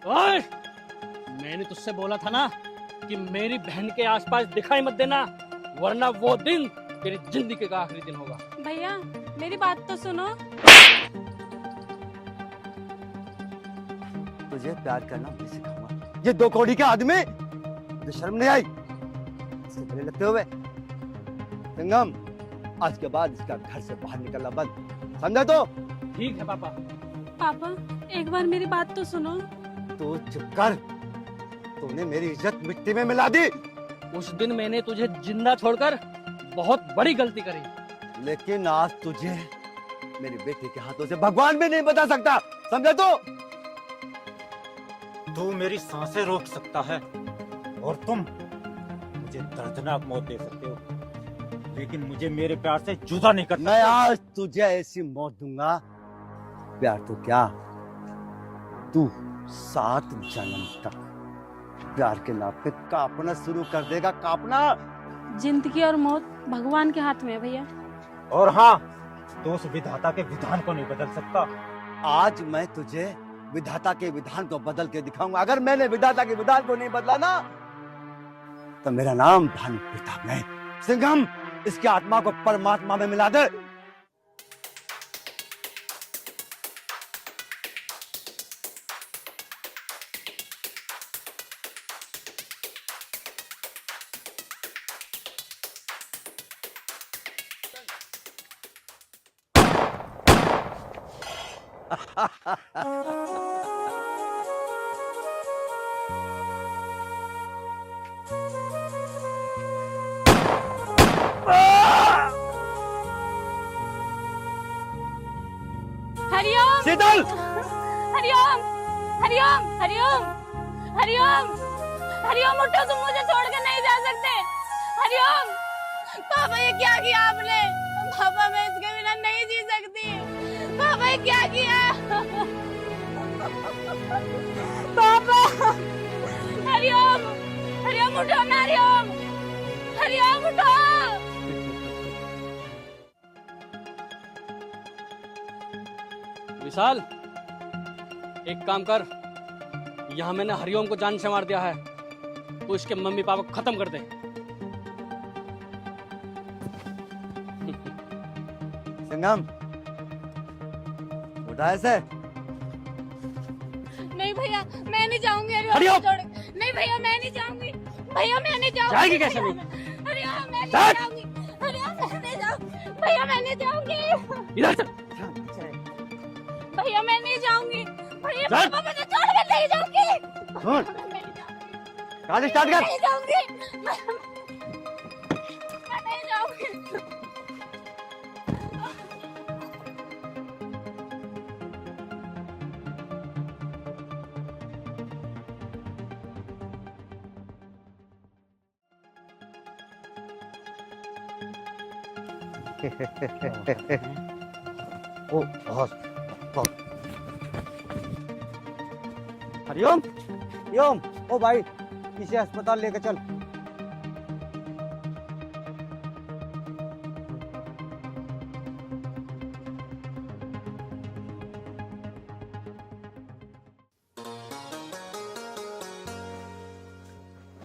ओए, मैंने तुझसे बोला था ना कि मेरी बहन के आसपास दिखाई मत देना, वरना वो दिन तेरी जिंदगी का आखिरी दिन होगा। भैया मेरी बात तो सुनो। तुझे प्यार करना मैं सिखाऊंगा। ये दो कौड़ी के आदमी, मुझे शर्म नहीं आई इससे गले लगते हुए। संगम, आज के बाद इसका घर से बाहर निकलना बंद, समझा? तो ठीक है पापा। पापा एक बार मेरी बात तो सुनो। तू चुप कर, तूने मेरी इज्जत मिट्टी में मिला दी। उस दिन मैंने तुझे जिंदा छोड़कर बहुत बड़ी गलती करी, लेकिन आज तुझे मेरी बेटी के हाथों से भगवान भी नहीं बचा सकता, समझा? तो तू मेरी सांसें रोक सकता है और तुम मुझे दर्दनाक मौत दे सकते हो, लेकिन मुझे मेरे प्यार से जुदा नहीं कर सकते। मैं आज तुझे ऐसी मौत दूंगा, प्यार तो क्या, तू 7 जन्म तक प्यार के नाम पे कांपना शुरू कर देगा, कांपना। जिंदगी और मौत भगवान के हाथ में है भैया। और हाँ, तो उस विधाता के विधान को नहीं बदल सकता। आज मैं तुझे विधाता के विधान को बदल के दिखाऊंगा। अगर मैंने विधाता के विधान को नहीं बदला ना, तो मेरा नाम भानु प्रताप नहीं। सिंघम, इसकी आत्मा को परमात्मा में मिला दे। हरिओम शीतल! हरिओम हरिओम हरिओम हरिओम हरिओम, उठो, तुम मुझे छोड़ के नहीं जा सकते। हरिओम। पापा ये क्या किया आपने? पापा मैं इसके बिना नहीं जी सकती। पापा ये क्या किया? पापा। हरिओम हरिओम उठो ना, हरिओम हरिओम उठो। विशाल, एक काम कर, यहाँ मैंने हरिओम को जान से मार दिया है, तो इसके मम्मी पापा को खत्म कर दे। संगम, उठा ऐसे। नहीं भैया मैं नहीं जाऊंगी हरिओम! नहीं भैया मैं नहीं जाऊंगी। भैया मैं नहीं जाऊंगी। जाएगी कैसे नहीं? हरिओम मैं नहीं जाऊंगी। हरिओम मैं नहीं जाऊंगी। भैया मैं नहीं जाऊंगी। इधर चल। भैया मैं नहीं जाऊंगी। भैया चल। पापा मुझे छोड़ कर नहीं जाऊंगी। सुन, मैं नहीं जाऊंगी। गाड़ी स्टार्ट कर। नहीं जाऊंगी। मैं नहीं जाऊंगी। ओ बहुत बहुत हरिओम, हरिओम, ओ भाई इसे अस्पताल लेकर चल।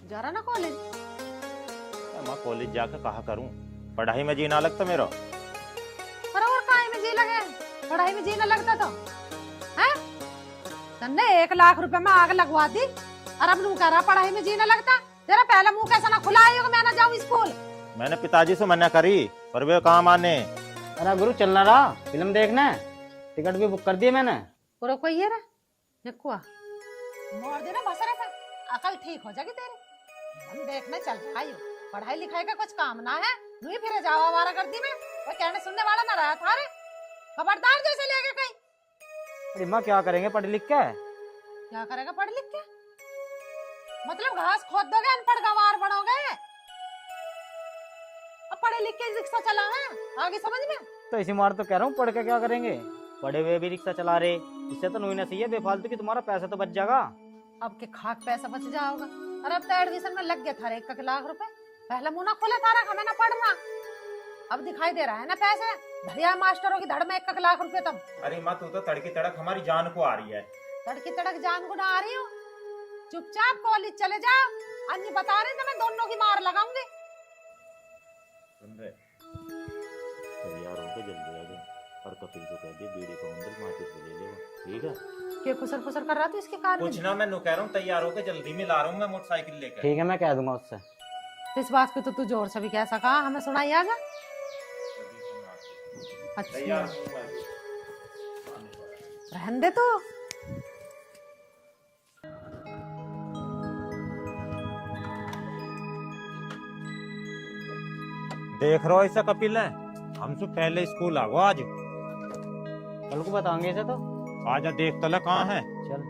जा रहा ना कॉलेज? मैं कॉलेज जाकर कहा करूं, पढ़ाई में जी ना लगता मेरा। पर और काहे में जी लगे? पढ़ाई में जी ना लगता तो हैं? तन्ने 1 लाख रुपए में आग लगवा दी और अब नू कह रहा पढ़ाई में जी ना लगता। तेरा पहला मुंह कैसा ना खुला है मैं ना जाऊं स्कूल। मैंने पिताजी से मना करी पर वे कहाँ माने। अरे गुरु चलना रहा फिल्म देखने, टिकट भी बुक कर दिए मैंने। पूरा कोई ये रे यकुआ मोड़ देना बसरा था, अकल ठीक हो जाएगी तेरी। हम देखने चल भाई, पढ़ाई लिखाई का कुछ काम ना है, नहीं फिर जाओ आवारा गर्दी में। वो कहने सुनने वाला ना रहा था रे, खबरदार जैसे लेके कहीं। अरे माँ क्या करेंगे पढ़ लिख के? क्या करेगा पढ़ लिख के? मतलब घास खोद दोगे, अनपढ़ गंवार बनोगे। अब पढ़े लिख के रिक्शा चलावे आगे समझ में। तो इसी मार तो कह रहा हूँ, पढ़ के क्या करेंगे? पढ़े हुए भी रिक्शा चला रहे, इससे तो नहीं ना सही है बेफालतू की, तुम्हारा पैसा तो बच जाएगा। अब के खाक पैसा बच जाओगा। और अब तो एडमिशन में लग गया था 1 लाख रुपए। पहले मुंह ना खोला था हमें ना पढ़ना, अब दिखाई दे रहा है ना पैसे। धरिया मास्टरों की धड़ में 1 लाख रुपए तब। अरे माँ तू तो तड़की तड़क हमारी जान को आ रही है। तड़की तड़क जान को ना आ रही हो, चुपचाप कॉलेज चले जाओ। अन्य बता रहे थे मैं दोनों की मार लगाऊंगी। सुन रहे तैयार होकर जल्दी आ जा और कपिल को कह दे बीड़ी का अंदर माचिस भी ले लेगा, ठीक है? क्या कुसर कुसर कर रहा था इसके कार में? कुछ ना, मैं नु कह रहा हूँ तैयार होकर जल्दी में ला रहा हूँ मैं मोटरसाइकिल लेकर। ठीक है मैं कह दूंगा उससे। इस बात पे तो तू जोर से भी कह सका, हमें सुनाई आगा। अच्छा तैयार हूँ मैं। रहन दे तू। देख रहा हो ऐसा कपिल है, हमसे पहले स्कूल आओ आज। कल को बताएंगे इसे तो। आजा देख तला कहाँ है। चल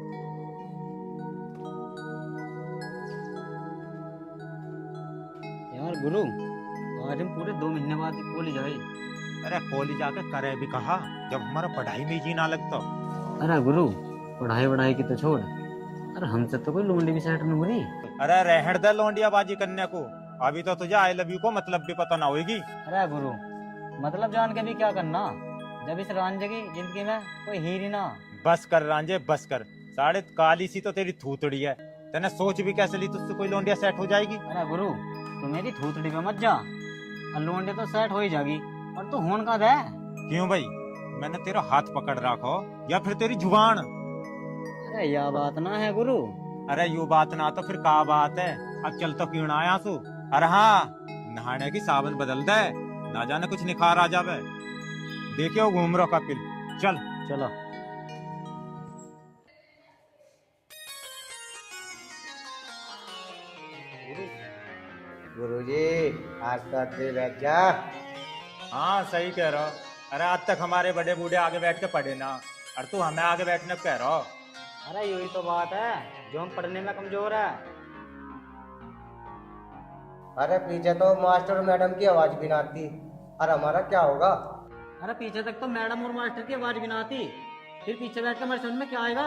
यार गुरु, आज हम पूरे 2 महीने बाद कॉलेज आए। अरे कॉलेज आके करे भी कहा जब हमारा पढ़ाई में जी ना लगता। अरे गुरु पढ़ाई वढ़ाई की तो छोड़, अरे हमसे तो कोई लोंडी भी सेट नहीं हो रही। अरे रहड़ दे लौंडिया बाजी करने को, अभी तो तुझे आई लव यू को मतलब भी पता ना होगी। अरे गुरु मतलब जान के भी क्या करना, जब इस रांझे की जिंदगी में कोई हीर ही ना। बस कर रांझे बस कर, साढ़े काली सी तो तेरी थूतड़ी है। तेने सोच भी कैसे ली तुझसे कोई लौंडिया सेट हो जाएगी? अरे गुरु तू मेरी थूथड़ी पे मत जा, लोंडे तो सेट हो ही जाएगी, और तू होन का दे। क्यों भाई, मैंने तेरा हाथ पकड़ रखो या फिर तेरी जुबान? अरे यह बात ना है गुरु। अरे यू बात ना तो फिर का बात है? अब चल तो क्यों ना आया सू। अरे हाँ, नहाने की साबन बदल दे, ना जाने कुछ निखार आ जावे। देखियो घूम रहा कपिल, चल। चलो गुरुजी आज तो अच्छे बैठ जा। हाँ सही कह रहा हो। अरे आज तक हमारे बड़े बूढ़े आगे बैठ के पढ़े ना, और तू हमें आगे बैठने को कह रहा हो। अरे यही तो बात है, जो हम पढ़ने में कमजोर है। अरे पीछे तो मास्टर और मैडम की आवाज भी ना आती, और हमारा क्या होगा? अरे पीछे तक तो मैडम और मास्टर की आवाज भी ना आती, फिर पीछे बैठ कर हमारे समझ में क्या आएगा?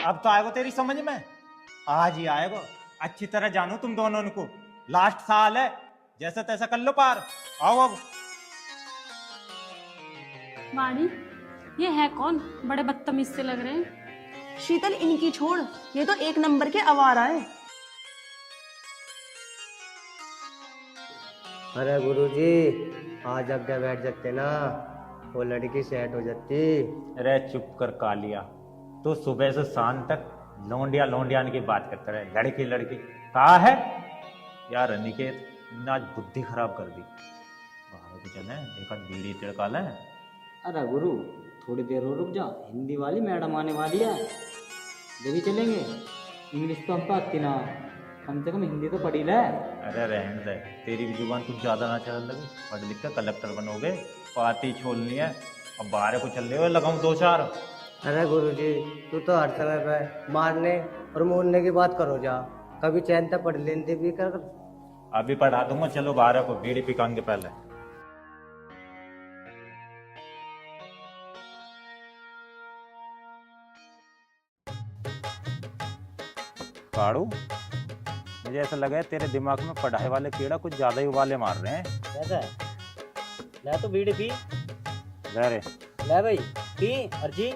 अब तो आएगा तेरी समझ में, आज ही आएगा। अच्छी तरह जानू तुम दोनों को, लास्ट साल है, जैसा तैसा कर लो पार। आओ अब। वाणी, ये है कौन? बड़े बदतमीज से लग रहे हैं। शीतल इनकी छोड़, ये तो 1 नंबर के आवारा है। अरे गुरुजी आज आगे बैठ जाते ना, वो लड़की सेट हो जाती। अरे चुप कर कालिया, तो सुबह से शाम तक लौंडिया लौंडियान की बात करते रहे। लड़की लड़की कहा है यार? अनिकेत ने आज बुद्धि खराब कर दी। बाहर को चले, एक आध बीड़ी तिड़का लें। अरे गुरु थोड़ी देर और रुक जा, हिंदी वाली मैडम आने वाली है, जब भी चलेंगे। इंग्लिश तो हमको आती ना, कम से कम हिंदी तो पढ़ी ले। अरे रहने दे, तेरी भी जुबान कुछ ज्यादा ना चल लगे। पढ़ लिख कर कलेक्टर बनोगे, पार्टी छोड़नी है। अब बाहर को चल रहे हो, लगाऊं 2-4। अरे गुरुजी तू तो हर समय पे मारने और मोड़ने की बात करो जा, कभी चैन तक पढ़ लेते भी कर। अभी पढ़ा दूंगा, चलो बाहर को बीड़ी पिकाएंगे पहले। काड़ू, मुझे ऐसा लगा है तेरे दिमाग में पढ़ाई वाले कीड़ा कुछ ज्यादा ही उबाले मार रहे हैं। कैसा है? ले तो बीड़ी पी। ले रे, ले भाई पी। अर्जी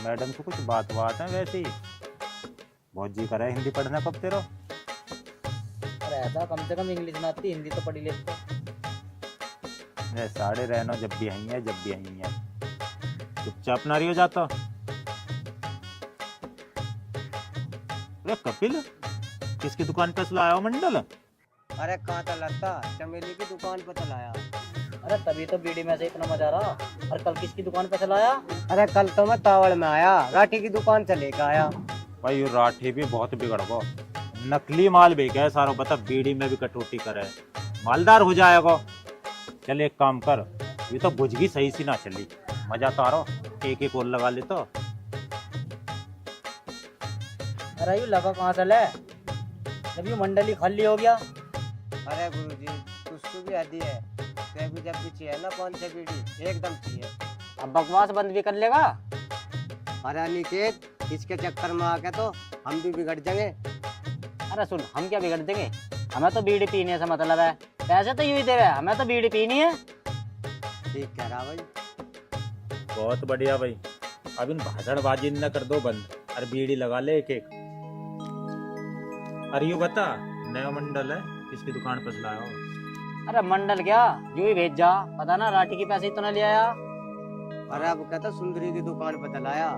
मैडम को कुछ बात है वैसे ही। बहुत जी करे हिंदी पढ़ना कब तेरा। अरे ऐसा कम से कम इंग्लिश ना आती, हिंदी तो पढ़ी लेते। साढ़े रहना जब भी आई है चुपचाप ना रही हो जाता। अरे कपिल, किसकी दुकान पे लाया हो मंडल? अरे कहाँ था लगता, चमेली की दुकान पे चलाया। अरे तभी तो बीड़ी में से इतना मजा रहा। और कल किसकी दुकान पे चलाया? अरे कल तो मैं तावड़ में आया, राठी की दुकान से लेकर आया। भाई ये राठी भी बहुत बिगड़ गो, नकली माल बेचा है सारा। बता बीड़ी में भी कटौती करे, मालदार हो जाएगा। चल एक काम कर, ये तो बुझगी सही सी ना चली, मजा तो आ रहा, एक और लगा ले तो। अरे यू लगा कहाँ से ले, जब यू मंडली खाली हो गया। अरे गुरुजी, उसको भी आदि है, भी जब भी चाहिए ना 5 छह बीड़ी एकदम चाहिए। अब बकवास बंद भी कर लेगा। अरे अनिकेत, इसके चक्कर में आके तो हम भी बिगड़ जाएंगे। अरे सुन, हम क्या बिगड़ देंगे? हमें तो बीड़ी पीने से मतलब है, पैसे तो यूं ही देवे, हमें तो बीड़ी पीनी है। ठीक कह रहा भाई। बहुत बढ़िया भाई, अब इन भाषणबाजी न कर दो बंद, और बीड़ी लगा ले एक एक। अरे यू बता, नया मंडल है, किसकी दुकान पर लाया हो? अरे मंडल क्या, यूं ही भेज जा, पता ना राठी की पैसे तो न ले आया। अरे अब कहता सुंदरी की दुकान पे चलाया।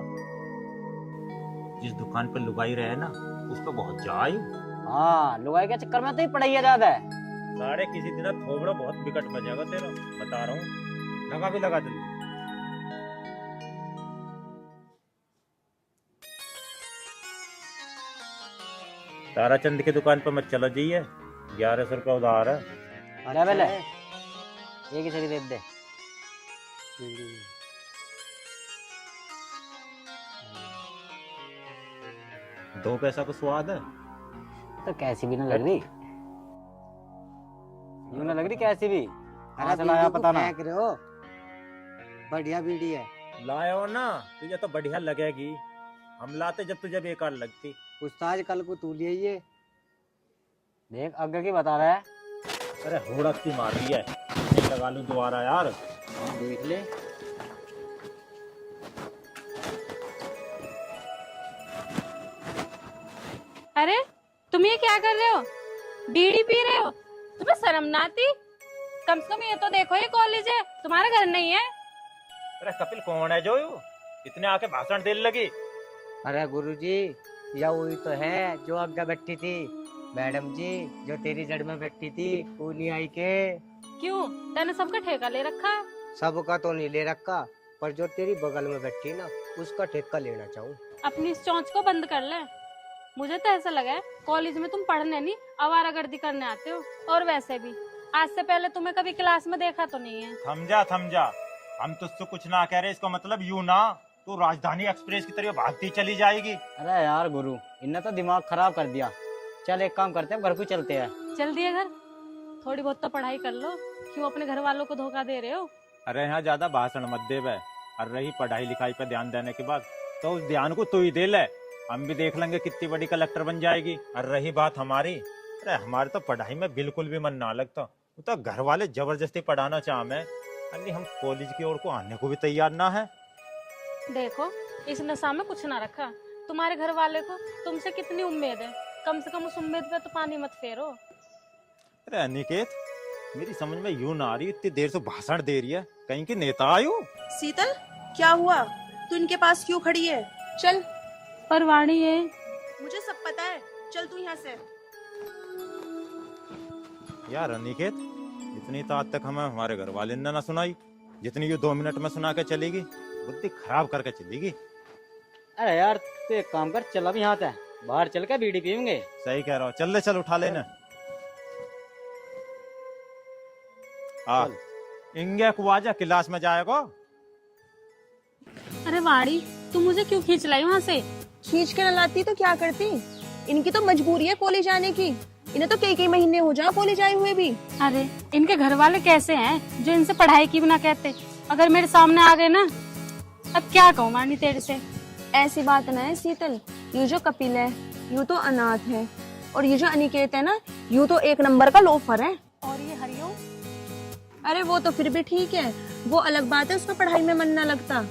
जिस दुकान पर लुगाई रहे ना, उस पर बहुत जायू। हाँ, लुगाई के चक्कर में तो ही पढ़ाई ज्यादा है। साढ़े किसी दिन थोबड़ा बहुत विकट बजेगा तेरा, बता रहा हूँ। लगा भी लगा जल्दी। ताराचंद की दुकान पर मत चलो जाइए, 1100 रुपया उधार है। अरे पहले ये किसी की दे दे। दो पैसा को स्वाद है तो कैसी भी ना लग रही, यूं ना लग रही कैसी भी। अरे लाया पता ना। फेंक रहे हो, बढ़िया बीड़ी है। लाया हो ना, तुझे तो बढ़िया लगेगी। हम लाते जब तुझे बेकार लगती। उस्ताद कल को तू लिए ये। देख आगे की बता रहा है। अरे होड़कती मार दी है, नहीं लगा लूं दोबारा यार। देख ले। अरे तुम ये क्या कर रहे हो? बीड़ी पी रहे हो? तुम्हें शर्म ना आती? कम से कम ये तो देखो, ये कॉलेज है, तुम्हारा घर नहीं है। अरे कपिल कौन है जो इतने आके भाषण देने लगी? अरे गुरुजी, या वही तो है जो आगे बैठी थी, मैडम जी जो तेरी जड़ में बैठी थी, वो नहीं आई के। क्यों, तैने सबका ठेका ले रखा? सबका तो नहीं ले रखा, पर जो तेरी बगल में बैठी ना, उसका ठेका लेना चाहूँ। अपनी इस चौंच को बंद कर ले। मुझे तो ऐसा लगा है कॉलेज में तुम पढ़ने नहीं, आवारागर्दी करने आते हो। और वैसे भी आज से पहले तुम्हें कभी क्लास में देखा तो नहीं है। थम जा, हम तुझसे कुछ ना कह रहे, इसका मतलब यूं ना तू राजधानी एक्सप्रेस की तरह भागती चली जाएगी। अरे यार गुरु, इनने तो दिमाग खराब कर दिया। चल एक काम करते हैं, घर को चलते हैं। चल दिए घर, थोड़ी बहुत तो पढ़ाई कर लो। क्यों अपने घर वालों को धोखा दे रहे हो? अरे यहाँ ज्यादा भाषण मत दे बे। और रही पढ़ाई लिखाई पे ध्यान देने के बाद, तो उस ध्यान को तू ही दे ले, हम भी देख लेंगे कितनी बड़ी कलेक्टर बन जाएगी। और रही बात हमारी, अरे हमारे तो पढ़ाई में बिल्कुल भी मन ना लगता, तो घर वाले जबरदस्ती पढ़ाना चाहे, अरे हम कॉलेज की ओर को आने को भी तैयार ना है। देखो, इस नशा में कुछ ना रखा। तुम्हारे घर वाले को तुमसे कितनी उम्मीद है, कम से कम उस उम्मीद पे तो पानी मत फेरो। अरे अनिकेत, मेरी समझ में यूं ना आ रही, इतनी देर से भाषण दे रही है, कहीं की नेता आयु। शीतल, क्या हुआ? तू इनके पास क्यों खड़ी है? चल। पर वाणी है, मुझे सब पता है, चल तू यहाँ से। यार अनिकेत, इतनी तो आज तक हमें हमारे घर वाले ने ना सुनाई, जितनी ये 2 मिनट में सुना के चलेगी, बुद्धि खराब करके चलेगी। अरे यार तो एक काम कर, चल अभी यहाँ से बाहर चल के बीड़ी पीएंगे। सही कह रहा हो, चल ले, चल उठा लेना। इंगे को आजा, क्लास में जाएगा। अरे वाड़ी, तुम मुझे क्यों खींच लाई वहाँ से? खींच के न लाती तो क्या करती? इनकी तो मजबूरी है कॉलेज आने की। इन्हें तो कई महीने हो जाए कॉलेज आए हुए भी। अरे इनके घर वाले कैसे हैं जो इनसे पढ़ाई की भी ना कहते? अगर मेरे सामने आ गए ना, अब क्या कहूँ मानी तेरे से। ऐसी बात ना है शीतल, ये जो कपिल है यूं तो अनाथ है, और ये जो अनिकेत है ना यूं तो एक नंबर का लोफर है। और ये हरिओम? अरे वो तो फिर भी ठीक है, वो अलग बात है उसका पढ़ाई में मन ना लगता।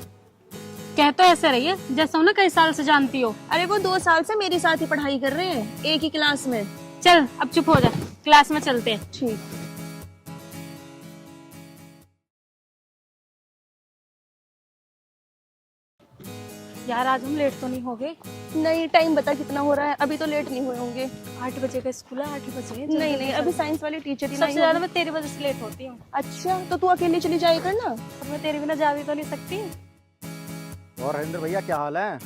कह तो ऐसे रही है जैसा उन्हें कई साल से जानती हो। अरे वो 2 साल से मेरे साथ ही पढ़ाई कर रहे हैं, एक ही क्लास में। चल अब चुप हो जा, क्लास में चलते हैं। ठीक। यार आज हम लेट तो नहीं हो गए? नहीं, टाइम बता कितना हो रहा है? अभी तो लेट नहीं हुए होंगे। 8 बजे का स्कूल है, 8 बजे। नहीं नहीं, अभी साइंस वाली टीचर ही सबसे नहीं ज्यादा होगी। मैं तेरी वजह से लेट होती हूँ। अच्छा, तो तू अकेली चली जाए कर ना। अब मैं तेरे बिना जा भी तो नहीं सकती। और हरिंदर भैया क्या हाल है?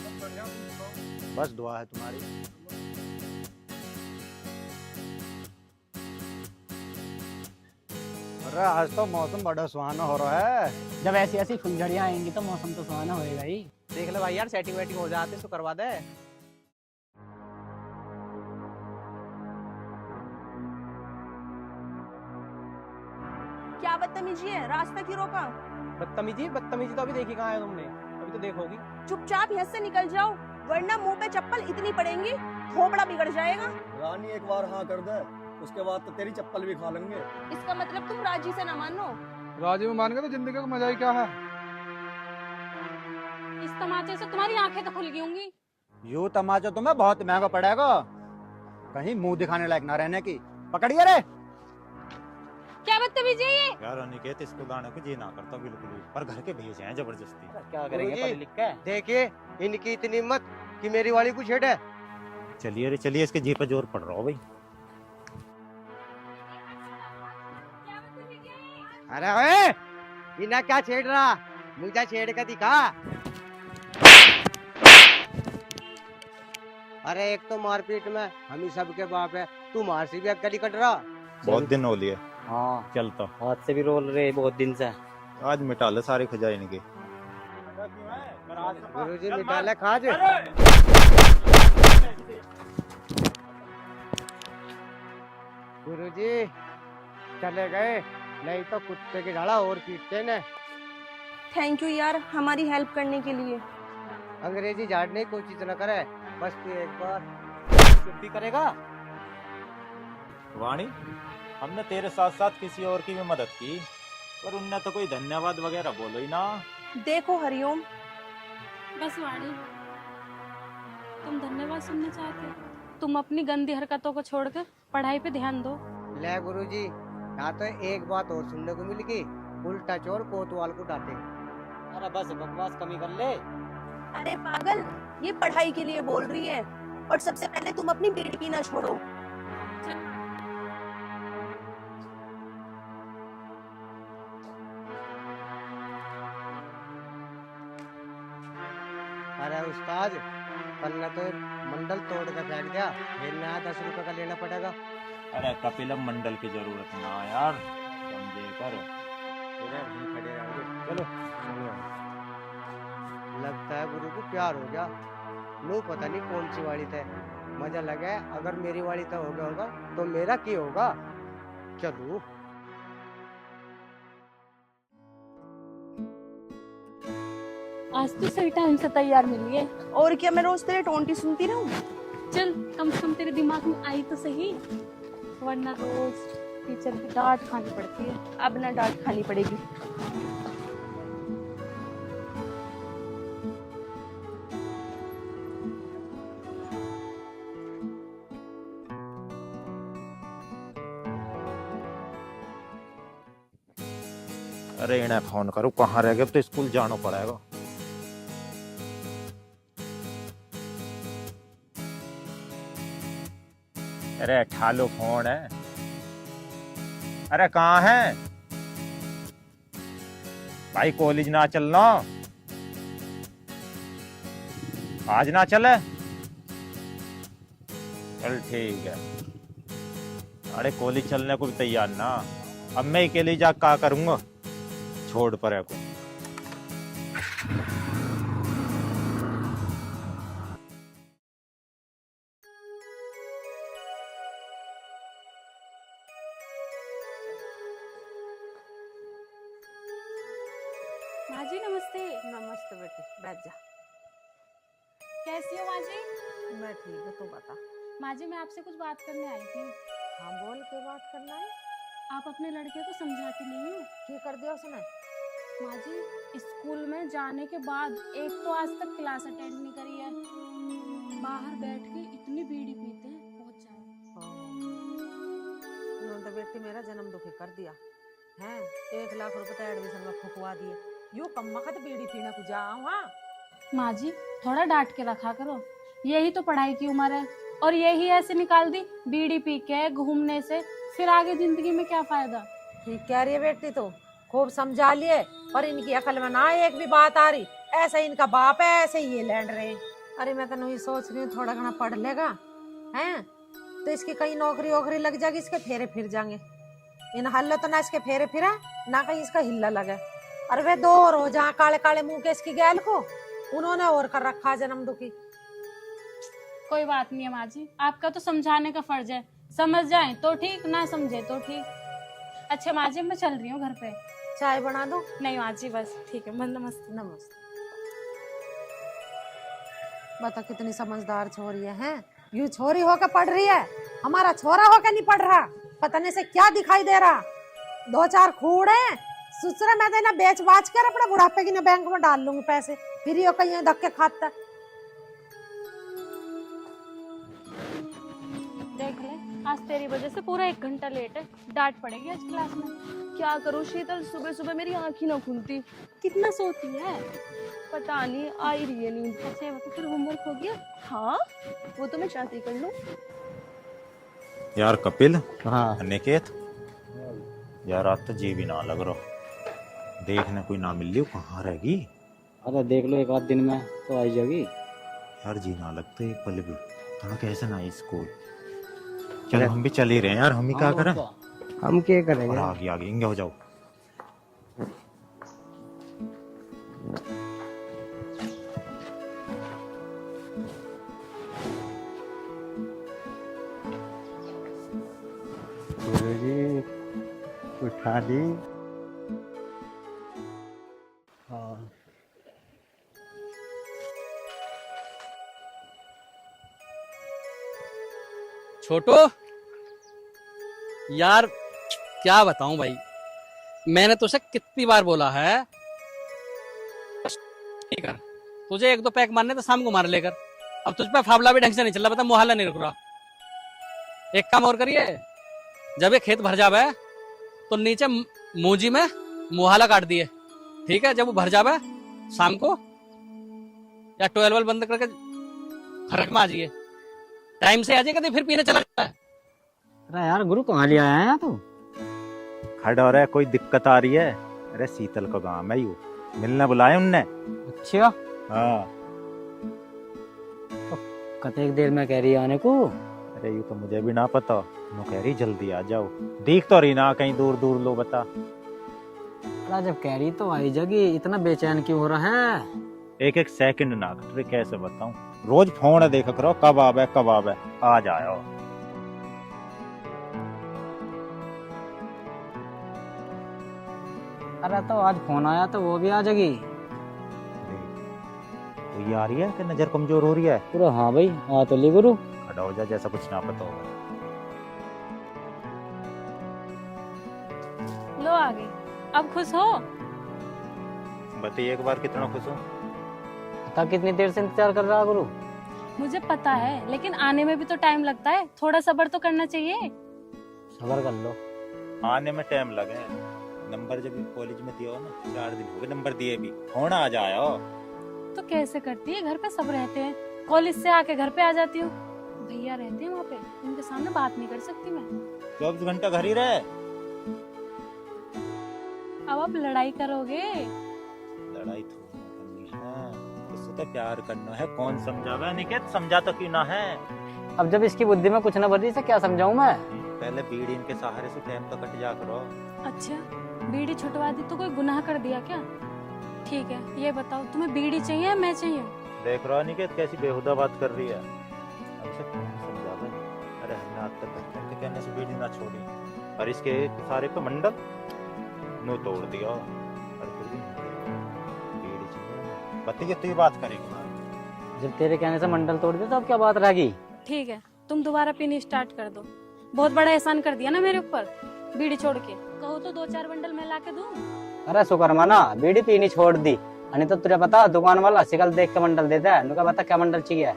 बस दुआ है तुम्हारी। अरे आज तो मौसम बड़ा सुहाना हो रहा है। जब ऐसी ऐसी फुलझड़ियां आएंगी तो मौसम तो सुहाना होएगा ही। देख ले भाई यार, सेटिंग वेटिंग हो जाते तो करवा दे। क्या बदतमीजी है, रास्ता क्यों रोका? बदतमीजी बदतमीजी तो अभी देखी कहाँ है तुमने? अभी तो देखोगी। चुपचाप यहाँ से निकल जाओ, वरना मुंह पे चप्पल इतनी पड़ेंगी खोपड़ा बिगड़ जाएगा। रानी एक बार हाँ कर दे, उसके बाद तो तेरी चप्पल भी खा लेंगे। इसका मतलब तुम राजी से ना मानो। राजी में मान गए तो जिंदगी का मजा ही क्या है? इस तमाचे से तुम्हारी आंखें तो खुल गई होंगी। यूं तमाचा तुम्हें बहुत महंगा पड़ेगा, कहीं मुंह दिखाने लायक ना रहने की। पकड़िए रे। क्या बदतमीजी है ये? यार अनिकेत स्कूल आने को जी ना करता बिल्कुल भी, पर घर के भेजे हैं जबरदस्ती। क्या करेंगे पढ़ लिख के? देखिए इनकी इतनी हिम्मत कि मेरी वाली को छेड़े। चलिए रे चलिए, इसके जी पे जोर पड़ रहा हो भाई। अरे ओए, इन्हें क्या छेड़ रहा? मुझे छेड़ के दिखा। अरे एक तो मारपीट में हम ही सबके बाप है, तू मार से भी अक्कल कट रहा। बहुत दिन हो लिए। हाँ, चलता हाथ से भी रोल रहे बहुत दिन से। आज मिटा ले सारी खजाई इनकी। गुरुजी मिटा ले खाज। गुरुजी चले गए, नहीं तो कुत्ते की झाड़ा और पीटते ने। थैंक यू यार हमारी हेल्प करने के लिए। अंग्रेजी झाड़ने की कोशिश न करे, बस तू एक बार चुप भी करेगा। वाणी, हमने तेरे साथ साथ किसी और की भी मदद की, पर उनने तो कोई धन्यवाद वगैरह बोलो ही ना। देखो हरिओम, बस वाणी, तुम धन्यवाद सुनना चाहते हो? तुम अपनी गंदी हरकतों को छोड़कर पढ़ाई पे ध्यान दो। ले गुरुजी, यहाँ तो एक बात और सुनने को मिल गई, उल्टा चोर कोतवाल को डांटे। अरे बस बकवास कमी कर ले। अरे पागल, ये पढ़ाई के लिए बोल रही है, और सबसे पहले तुम अपनी बीड़ी पीना छोड़ो। अरे उस्ताद, कल ने तो मंडल तोड़ के फेंक दिया, फिर नया 10 रुपए का लेना पड़ेगा। अरे कपिलम मंडल की जरूरत ना यार, समझे कर। खड़े रहेंगे। चलो लगता है गुरु को प्यार हो गया। नो पता नहीं कौन सी वाली थे, मजा लगा। अगर मेरी वाली तो हो गया होगा तो मेरा की होगा। चलो आज तो सही टाइम से तैयार मिली है। और क्या, मैं रोज तेरे टोंटी सुनती रहूं? चल कम से कम तेरे दिमाग में आई तो सही, वरना रोज टीचर की डांट खानी पड़ती है। अब ना डांट खानी पड़ेगी। अरे इन्हें फोन करो, कहाँ रह गए? अब तो स्कूल जाना पड़ेगा। अरे ठालो फोन है। अरे कहाँ है भाई? कॉलेज ना चलना? आज ना चले? चल ठीक है। अरे कॉलेज चलने को भी तैयार ना। अब मैं अकेले जा क्या करूंगा? छोड़ पर को। माँ जी नमस्ते। नमस्ते बेटी, बैठ जा। कैसी हो माँ जी? मैं ठीक हूँ, तू बता। माँ जी मैं आपसे कुछ बात करने आई थी। हाँ बोल, क्या बात करना है? आप अपने लड़के को समझाती नहीं हो। क्या कर दिया उसने? माँ जी स्कूल में जाने के बाद एक तो आज तक क्लास अटेंड नहीं करी है, बाहर बैठ के इतनी बीड़ी पीते हैं, बहुत ज्यादा। उन्होंने तो बेटी मेरा जन्म दुखी कर दिया है। 1 लाख रुपए तो एडमिशन में फुकवा दिए। यूं कम वक्त बीड़ी पीने को जाऊँ? हाँ माँ जी थोड़ा डांट के रखा करो, यही तो पढ़ाई की उम्र है और यही ऐसे निकाल दी बीड़ी पी के घूमने से, फिर आगे जिंदगी में क्या फायदा। ठीक कह रही है बेटी, तो खूब समझा लिए पर इनकी अकल में ना एक भी बात आ रही। ऐसे इनका बाप है, ऐसे ही ये लैंड रहे। अरे मैं तो नहीं सोच रही हूँ थोड़ा घना पढ़ लेगा हैं तो इसकी कहीं नौकरी वोकरी लग जाएगी, इसके फेरे फिर जाएंगे। इन हल्ले तो ना इसके फेरे फिरा ना कहीं इसका हिल्ला लगे। अरे वे 2 और हो जहाँ काले काले मुंह के इसकी गैल को उन्होंने और कर रखा जन्म दुखी। कोई बात नहीं है माँ जी, आपका तो समझाने का फर्ज है, समझ जाए तो ठीक, ना समझे तो ठीक। अच्छा माँ जी मैं चल रही हूँ घर पे। चाय बना दो? नहीं माँ जी बस ठीक है, नमस्ते। नमस्ते। बता कितनी समझदार छोरी है। यू छोरी होकर पढ़ रही है, हमारा छोरा होकर नहीं पढ़ रहा। पता नहीं से क्या दिखाई दे रहा। 2-4 खूड़ है सुसरा, मैं तो ना बेच बाच कर अपने बुढ़ापे की ना बैंक में डाल लूंगी पैसे, फिर ये कहीं धक्के खाता। देख ले आज तेरी वजह से पूरा 1 घंटा लेट है, डांट पड़ेगी आज क्लास में। क्या करूँ शीतल, सुबह सुबह मेरी आँख ही ना खुलती। कितना सोती है? पता नहीं, आ ही रही है नींद। अच्छा तो फिर होमवर्क हो गया? हाँ वो तो मैं चाहती कर लूँ। यार कपिल, हाँ अनिकेत, यार आज तो जी भी ना लग रहा, देखने कोई ना मिल रही, कहाँ रहेगी? अरे देख लो 1 आध दिन में तो आई जाएगी। यार जी ना लगता एक पल भी, थोड़ा कैसे ना स्कूल। चलो हम भी चल ही रहे हैं यार, हम ही क्या करें। हम क्या और करेंगे? आगे आगे इंगे हो जाओ। गुरुजी उठा दी। हाँ छोटू यार क्या बताऊं भाई, मैंने तुझे कितनी बार बोला है ठीक है, तुझे 1-2 पैक मारने तो शाम को मार लेकर। अब तुझ पे फावला भी ढंग से नहीं चल रहा, पता मुहाला नहीं रुक रहा। एक काम और करिए, जब ये खेत भर जावे तो नीचे मूजी में मुहाला काट दिए, ठीक है? जब वो भर जावे शाम को या 12 बंद करके खरक में आ जाइए, टाइम से आ जाएगा तो फिर पीने चला जाता है। अरे यार गुरु कहाँ लिया आया तू? खड़ा हो रहा है, कोई दिक्कत आ रही है? अरे शीतल का गांव है, यू मिलने बुलाए उनने। अच्छा हाँ कतेक देर में कह रही है आने को? अरे यू तो मुझे भी ना पता, वो कह रही जल्दी आ जाओ। देख तो रही ना कहीं दूर दूर, लो बता। अरे जब कह रही तो आई जाएगी, इतना बेचैन क्यों हो रहा है? 1-1 सेकंड ना कट, कैसे बताऊं, रोज फोन देख करो कब आवे कब आवे, आ जाओ। अरे तो आज फोन आया तो वो भी आ जाएगी। तो ये आ रही है कि नजर कमजोर हो रही है? पूरा हाँ भाई आ तो ली गुरु। खड़ा हो जा जैसा कुछ ना पता होगा। लो आ गई, अब खुश हो? बताइए एक बार कितना खुश हूँ। पता कितनी देर से इंतजार कर रहा गुरु? मुझे पता है, लेकिन आने में भी तो टाइम लगता है, थोड़ा सब्र तो करना चाहिए। सबर कर लो। आने में टाइम लगे, नंबर जब कॉलेज में दिया हो ना, 4 दिन हो गए नंबर दिए भी, फोन आ जाओ। तो कैसे करती है, घर पे सब रहते हैं, कॉलेज से आके घर पे आ जाती हूँ। भैया रहते हैं वहाँ पे, उनके सामने बात नहीं कर सकती मैं। 24 घंटा घर ही रहे। अब आप लड़ाई करोगे? लड़ाई थोड़ी ना करनी है, उससे तो प्यार करना है। कौन समझावे निकेत, समझा तो क्यों ना है। अब जब इसकी बुद्धि में कुछ न बदली से क्या समझाऊं मैं? पहले बीड़ी इनके सहारे से टाइम तो कट जा करो। अच्छा बीड़ी छुटवा दी तो कोई गुनाह कर दिया क्या? ठीक है ये बताओ, तुम्हें बीड़ी चाहिए या मैं चाहिए? देख रहा निकेत कैसी बेहुदा बात कर रही है। हमसे कौन समझावे? अरे हमने आज तक बचपन के कहने से बीड़ी ना छोड़ी, और इसके सारे पे मंडल नो तोड़ दिया, और फिर भी बीड़ी चाहिए। बताइए तो ये बात करेगी। जब तेरे कहने से मंडल तोड़ दिया तो अब क्या बात रहेगी? ठीक है, तुम दोबारा पीनी स्टार्ट कर दो। बहुत बड़ा एहसान कर दिया ना मेरे ऊपर, बीड़ी छोड़ के। कहो तो 2-4 बंडल मैं ला के दूं। अरे शुक्र माना बीड़ी पीनी छोड़ दी, नहीं तो तुझे पता दुकान वाला शिकल देख के मंडल देता है। नुका बता क्या मंडल चाहिए?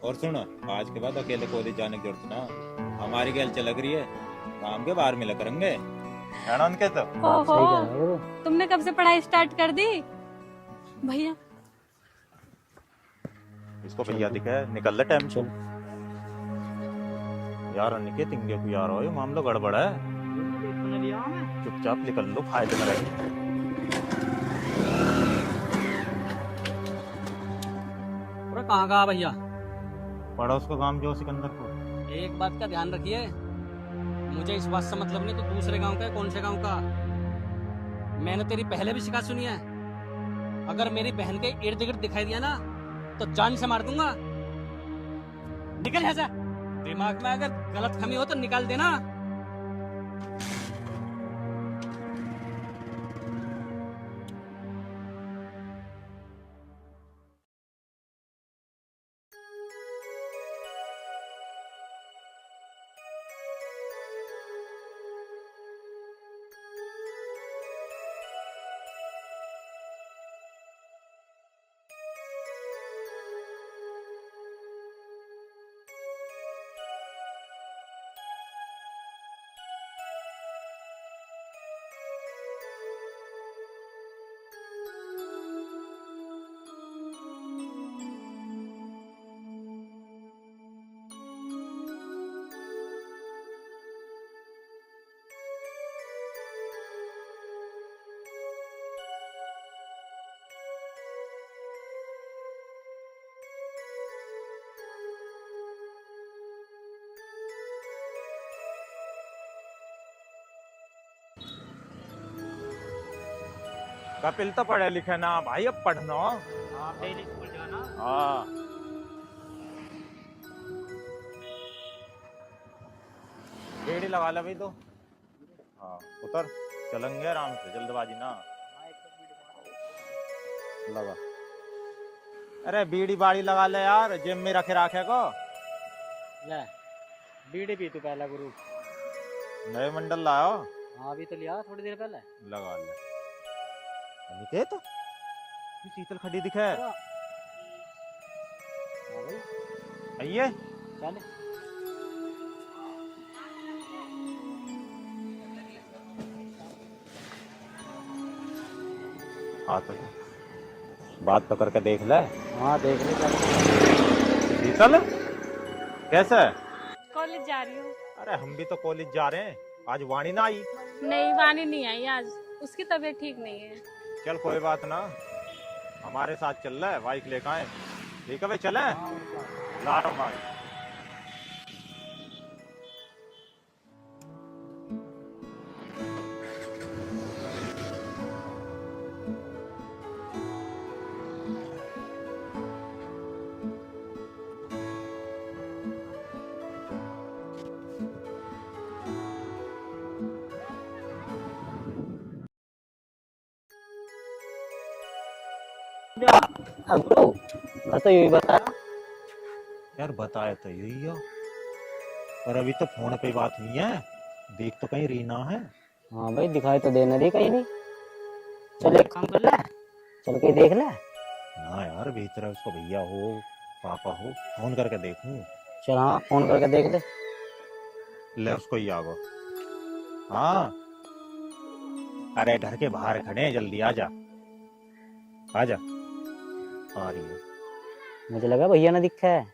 और सुनो, आज के बाद अकेले कॉलेज जाने की जरूरत ना, हमारी गैल चलग रही है, काम के बाहर मिला करेंगे है ना उनके तो। ओहो, तुमने कब से पढ़ाई स्टार्ट कर दी भैया? इसको भैया दिखा है, निकल ले टाइम से यार। अनिकेत इंगे को यार हो, ये मामला गड़बड़ है। चुपचाप निकल लो, फायदे में रहेगी। कहाँ का भैया? पड़ोस का काम जो सिकंदर को। एक बात का ध्यान रखिए, मुझे इस बात से मतलब नहीं तो दूसरे गांव का है, कौन से गांव का। मैंने तेरी पहले भी शिकायत सुनी है, अगर मेरी बहन के इर्द गिर्द दिखाई दिया ना तो जान से मार दूंगा। निकल यहाँ से। दिमाग में अगर गलत खमी हो तो निकाल देना। कपिल तो पढ़े लिखे ना भाई, अब पढ़ना। डेली स्कूल जाना। हाँ, बेड़ी लगा ले भाई तो। हाँ उतर, चलेंगे आराम से, जल्दबाजी ना लगा। अरे बीड़ी बाड़ी लगा ले यार, जेब में रखे राखे को। ले बीड़ी पी तू पहला गुरु। नए मंडल लाओ। हाँ अभी तो लिया थोड़ी देर पहले। लगा ले। अनिकेत, ये शीतल खड़ी दिखे। हाँ भाई, आइए चले। हाँ तो बात तो करके देख ले। हाँ देख ले। शीतल कैसे? कॉलेज जा रही हूँ। अरे हम भी तो कॉलेज जा रहे हैं, आज वाणी ना आई। नहीं, वानी नहीं आई आज, उसकी तबीयत ठीक नहीं है। चल कोई बात ना, हमारे साथ चल रहा है, बाइक लेकर आए। ठीक है भाई, चले। ला रहा हूं भाई। तो यही बता यार, बताया तो यही है, पर अभी तो फोन पे बात हुई है। देख तो कहीं रीना है। हाँ भाई दिखाई तो देना दी कहीं नहीं। चल एक काम कर ले, चल के देख ले। ना यार, भीतर उसको भैया हो पापा हो, फोन करके देखूं। चल हाँ फोन करके देख ले। ले उसको ही आगो। हाँ अरे घर के बाहर खड़े हैं, जल्दी आजा आजा। आ रही है। मुझे लगा भैया ना दिखा है।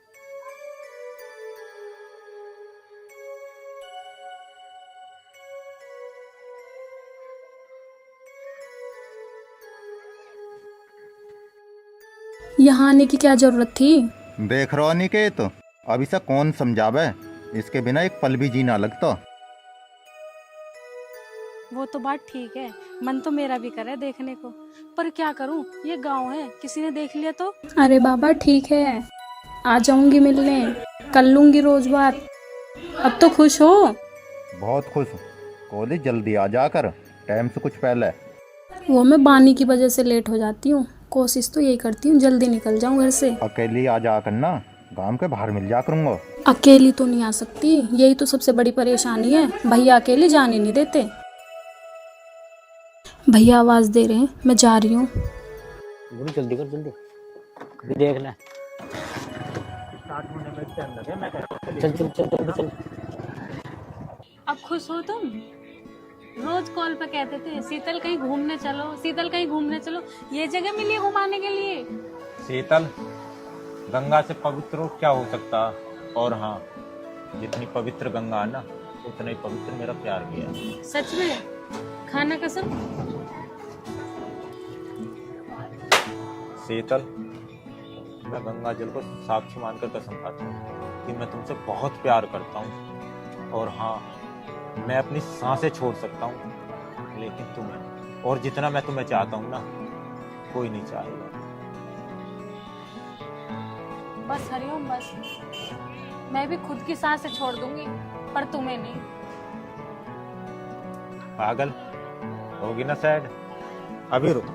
यहाँ आने की क्या जरूरत थी? देख रहो अनिकेत, अब इसे कौन समझावे, इसके बिना एक पल भी जीना लगता। वो तो बात ठीक है, मन तो मेरा भी करे देखने को, पर क्या करूं, ये गांव है, किसी ने देख लिया तो। अरे बाबा ठीक है, आ जाऊंगी मिलने, कर लूंगी रोज बात। अब तो खुश हो? बहुत खुश हूँ। कॉलेज जल्दी आ जाकर, टाइम से कुछ पहले। वो मैं बानी की वजह से लेट हो जाती हूँ। कोशिश तो यही करती हूँ जल्दी निकल जाऊँ घर से। अकेली आ जा करना, गांव के बाहर मिल जा करूँगा। अकेली तो नहीं आ सकती, यही तो सबसे बड़ी परेशानी है। भैया अकेले जाने नहीं देते। भैया आवाज दे रहे हैं, मैं जा रही हूँ। गुरु जल्दी कर, जल्दी अभी देख ले। स्टार्ट होने में टाइम लगे, मैं चल चल चल जल्दी चल। अब खुश हो तुम? रोज कॉल पे कहते थे शीतल कहीं घूमने चलो, शीतल कहीं घूमने चलो। ये जगह मिली है घुमाने के लिए? शीतल, गंगा से पवित्र और क्या हो सकता। और हाँ, जितनी पवित्र गंगा है ना, उतना ही पवित्र मेरा प्यार भी है। सच में? खाना कसम? शीतल, मैं गंगा जल को साक्षी मानकर कसम खाता हूँ कि मैं तुमसे बहुत प्यार करता हूँ। और हाँ, मैं अपनी सांसें छोड़ सकता हूँ, लेकिन तुम्हें, और जितना मैं तुम्हें चाहता हूँ ना, कोई नहीं चाहेगा। बस हरिओम, बस। मैं भी खुद की सांसें छोड़ दूंगी, पर तुम्हें नहीं। पागल होगी ना सैड? अभी रुक।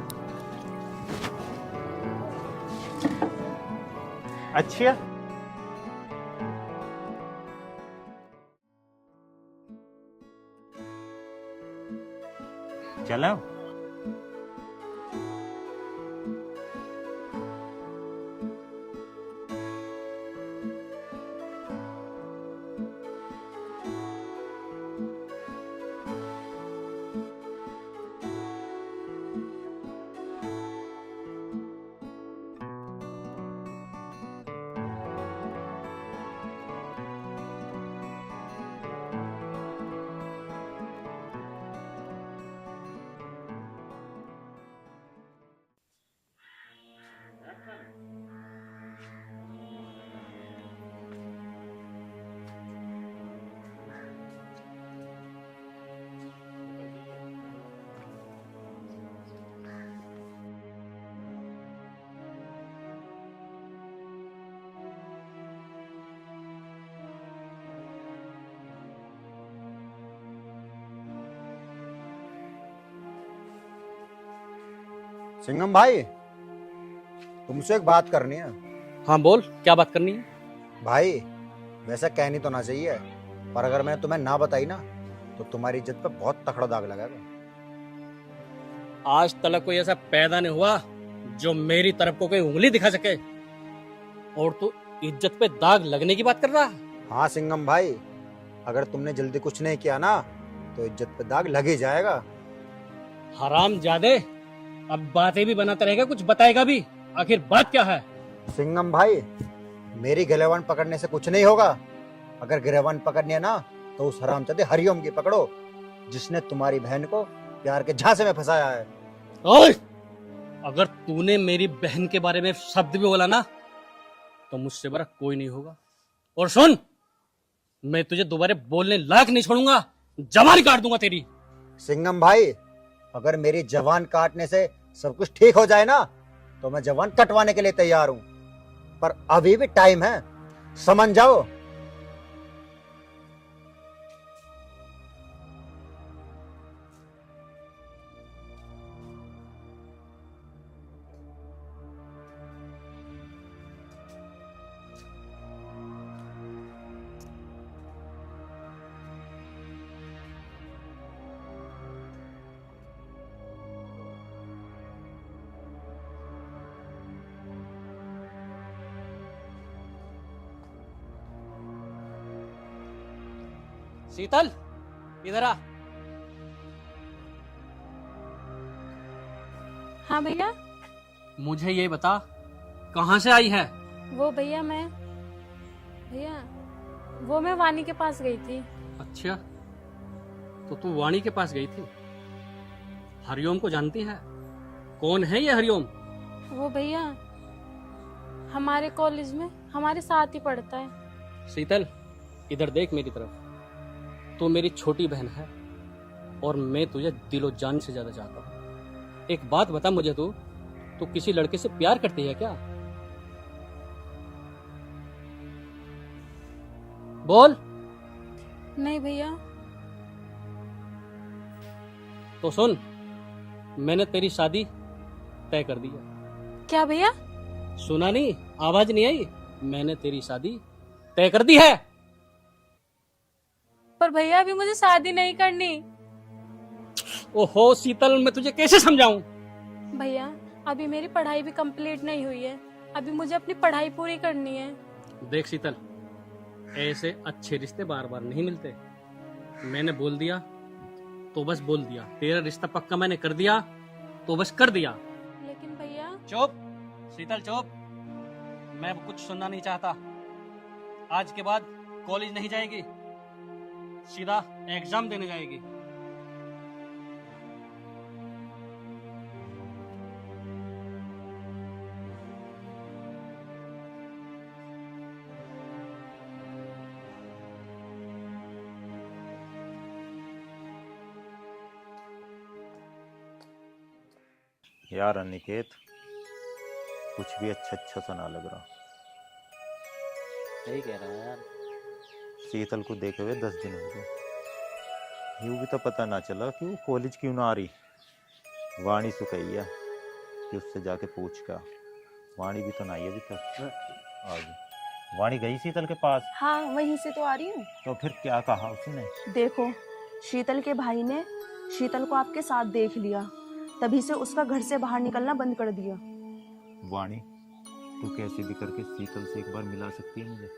अच्छा, चलो। सिंघम भाई, तुमसे एक बात करनी है। हाँ बोल, क्या बात करनी है? भाई, वैसे कहनी तो ना चाहिए, पर अगर मैंने तुम्हें ना बताई ना, तो तुम्हारी इज्जत पे बहुत तकड़ा दाग लगेगा। आज तक कोई ऐसा पैदा नहीं हुआ जो मेरी तरफ को कोई उंगली दिखा सके, और तू इज्जत पे दाग लगने की बात कर रहा है? हाँ सिंघम भाई, अगर तुमने जल्दी कुछ नहीं किया ना, तो इज्जत पे दाग लग ही जाएगा। हराम जादे, अब बातें भी बनाता रहेगा, कुछ बताएगा भी? आखिर बात क्या है? सिंघम भाई, मेरी गिरेवन पकड़ने से कुछ नहीं होगा। अगर गिरेवन पकड़नी है ना, तो उस हरामजादे हरिओम की पकड़ो, जिसने तुम्हारी बहन को प्यार के झांसे में फंसाया है। ओए! अगर तूने मेरी बहन के बारे में शब्द भी बोला ना, तो मुझसे बड़ा कोई नहीं होगा। और सुन, मैं तुझे दोबारा बोलने लायक नहीं छोड़ूंगा, जवान काट दूंगा तेरी। सिंघम भाई, अगर मेरी जवान काटने से सब कुछ ठीक हो जाए ना, तो मैं जवान कटवाने के लिए तैयार हूं, पर अभी भी टाइम है, समझ जाओ। शीतल, इधर आ। हाँ भैया। मुझे ये बता, कहाँ से आई है? वो भैया वो मैं वानी के पास गई थी। अच्छा, तो तू वाणी के पास गई थी? हरिओम को जानती है? कौन है ये हरिओम? वो भैया हमारे कॉलेज में हमारे साथ ही पढ़ता है। शीतल, इधर देख मेरी तरफ। तू मेरी छोटी बहन है और मैं तुझे दिलो जान से ज्यादा चाहता हूँ। एक बात बता मुझे, तू किसी लड़के से प्यार करती है क्या? बोल। नहीं भैया, तो सुन, मैंने तेरी शादी तय कर दी है। क्या भैया? सुना नहीं? आवाज नहीं आई? मैंने तेरी शादी तय कर दी है। पर भैया अभी मुझे शादी नहीं करनी। ओहो शीतल, मैं तुझे कैसे समझाऊं? भैया अभी मेरी पढ़ाई भी कंप्लीट नहीं हुई है, अभी मुझे अपनी पढ़ाई पूरी करनी है। देख शीतल, ऐसे अच्छे रिश्ते बार बार नहीं मिलते। मैंने बोल दिया तो बस बोल दिया, तेरा रिश्ता पक्का मैंने कर दिया तो बस कर दिया। लेकिन भैया। चुप शीतल चुप, मैं कुछ सुनना नहीं चाहता। आज के बाद कॉलेज नहीं जाएगी, सीधा एग्जाम देने जाएगी। यार अनिकेत, कुछ भी अच्छा अच्छा सा ना लग रहा। सही कह रहा है यार। शीतल को देखे हुए 10 दिन हो गए, यूं भी तो पता ना चला कि वो कॉलेज क्यों ना आ रही। वाणी से कही है कि उससे जाके पूछ का। वाणी भी तो ना आई अभी तक। आ गई वाणी, गई शीतल के पास? हाँ वहीं से तो आ रही हूँ। तो फिर क्या कहा उसने? देखो, शीतल के भाई ने शीतल को आपके साथ देख लिया, तभी से उसका घर से बाहर निकलना बंद कर दिया। वाणी, तू कैसे भी करके शीतल से एक बार मिला सकती है मुझे?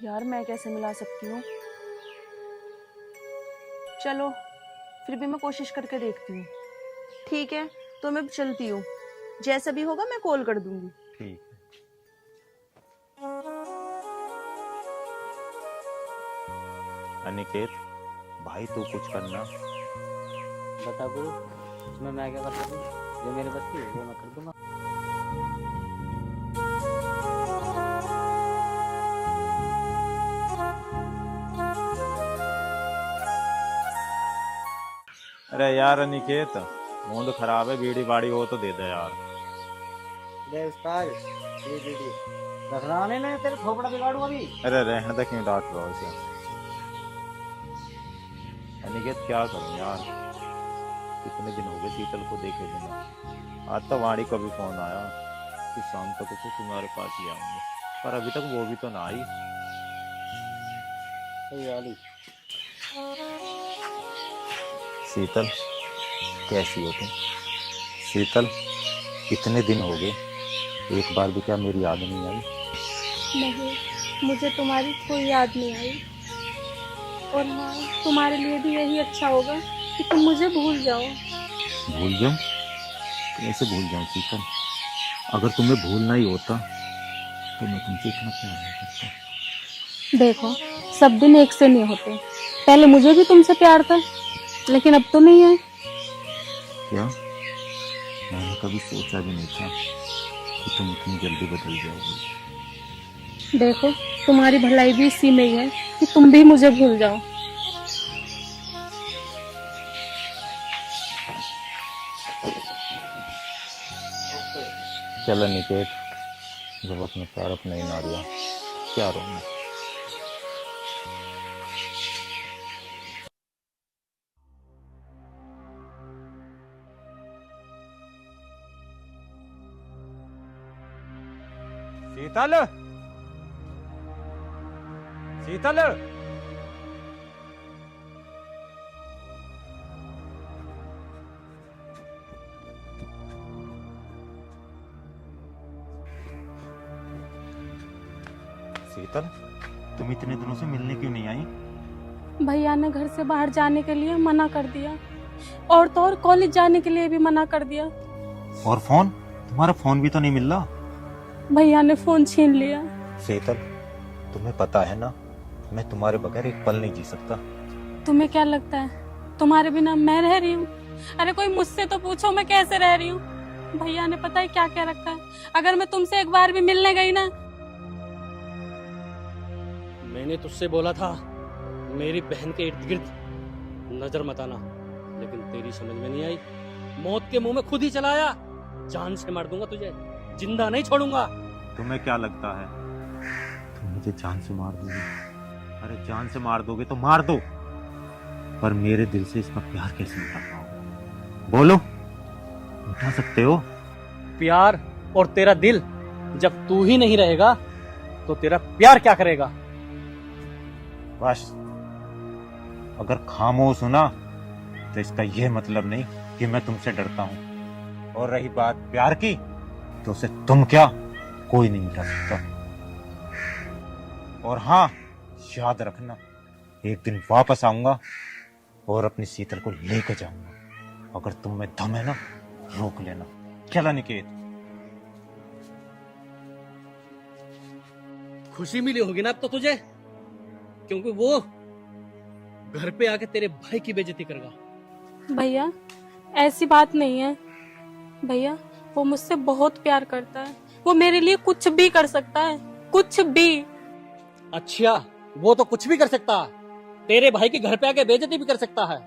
यार मैं कैसे मिला सकती हूँ? चलो फिर भी मैं कोशिश करके देखती हूँ। ठीक है तो मैं चलती हूँ, जैसा भी होगा मैं कॉल कर दूंगी। ठीक है। अनिकेत भाई, तू कुछ करना। बता गुरु, इसमें मैं क्या कर सकूँ? जो मेरे बस की है वो मैं कर दूंगा। अरे यार अनिकेत, मूड खराब है, बीड़ी बाड़ी हो तो दे दे यार। ले उस्ताद, ये बीड़ी रखना नहीं, तेरे खोपड़ा बिगाड़ू अभी। अरे रहने दे, क्यों डांट रहा है इसे? अनिकेत क्या करूं यार, कितने दिन हो गए शीतल को देखे बिना। आज तो वाणी का भी फोन आया कि शाम तक तो तुम्हारे पास ही आऊंगे, पर अभी तक वो भी तो ना आई। शीतल कैसी हो तुम? शीतल, कितने दिन हो गए, एक बार भी क्या मेरी याद नहीं आई? नहीं, मुझे तुम्हारी कोई याद नहीं आई। और हाँ, तुम्हारे लिए भी यही अच्छा होगा कि तुम मुझे भूल जाओ। भूल जाऊं? कैसे भूल जाऊं शीतल? अगर तुम्हें भूलना ही होता तो मैं तुमसे इतना प्यार नहीं करता। देखो, सब दिन एक से नहीं होते। पहले मुझे भी तुमसे प्यार था, लेकिन अब तो नहीं है। क्या? मैंने कभी सोचा भी नहीं था कि तुम इतनी जल्दी बदल जाओगी। देखो, तुम्हारी भलाई भी इसी में ही है कि तुम भी मुझे भूल जाओ। चलो निकेत, जब अपने प्यार अपने ही ना रिया, क्या रोना। शीतल, शीतल, शीतल, तुम इतने दिनों से मिलने क्यों नहीं आई? भैया ने घर से बाहर जाने के लिए मना कर दिया, और तो और कॉलेज जाने के लिए भी मना कर दिया। और फोन? तुम्हारा फोन भी तो नहीं मिल रहा। भैया ने फोन छीन लिया। शीतल, तुम्हें पता है ना, मैं तुम्हारे बगैर एक पल नहीं जी सकता। तुम्हें क्या लगता है तुम्हारे बिना मैं रह रही हूँ? अरे कोई मुझसे तो पूछो मैं कैसे रह रही हूँ। भैया ने पता है क्या क्या रखा है। अगर मैं तुमसे एक बार भी मिलने गई ना। मैंने तुझसे बोला था मेरी बहन के इर्द गिर्द नजर मत आना, लेकिन तेरी समझ में नहीं आई। मौत के मुंह में खुद ही चलाया। जान से मार दूंगा तुझे, जिंदा नहीं छोड़ूंगा। तुम्हें क्या लगता है तुम मुझे जान से मार दोगे? अरे जान से मार दोगे तो मार दो, पर मेरे दिल से इसका प्यार कैसे मिटा पाओगे? बोलो, उठा सकते हो? प्यार और तेरा दिल जब तू ही नहीं रहेगा तो तेरा प्यार क्या करेगा? बस, अगर खामोश हो ना तो इसका यह मतलब नहीं कि मैं तुमसे डरता हूं। और रही बात प्यार की, तो उसे तुम क्या कोई नहीं मिटा सकता। और हाँ, याद रखना, एक दिन वापस आऊंगा और अपनी शीतल को लेकर जाऊंगा। अगर तुम में दम है ना, रोक लेना। चला निकेत। खुशी मिली होगी ना अब तो तुझे, क्योंकि वो घर पे आके तेरे भाई की बेइज्जती करेगा। भैया ऐसी बात नहीं है भैया, वो मुझसे बहुत प्यार करता है, वो मेरे लिए कुछ भी कर सकता है, कुछ भी। अच्छा, वो तो कुछ भी कर सकता है, तेरे भाई के घर पे आके बेइज्जती भी कर सकता है,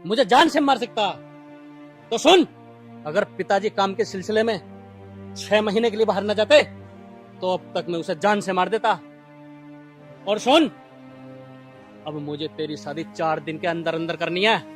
मुझे जान से मार सकता है। तो सुन, अगर पिताजी काम के सिलसिले में 6 महीने के लिए बाहर न जाते तो अब तक मैं उसे जान से मार देता। और सुन, अब मुझे तेरी शादी 4 दिन के अंदर अंदर करनी है।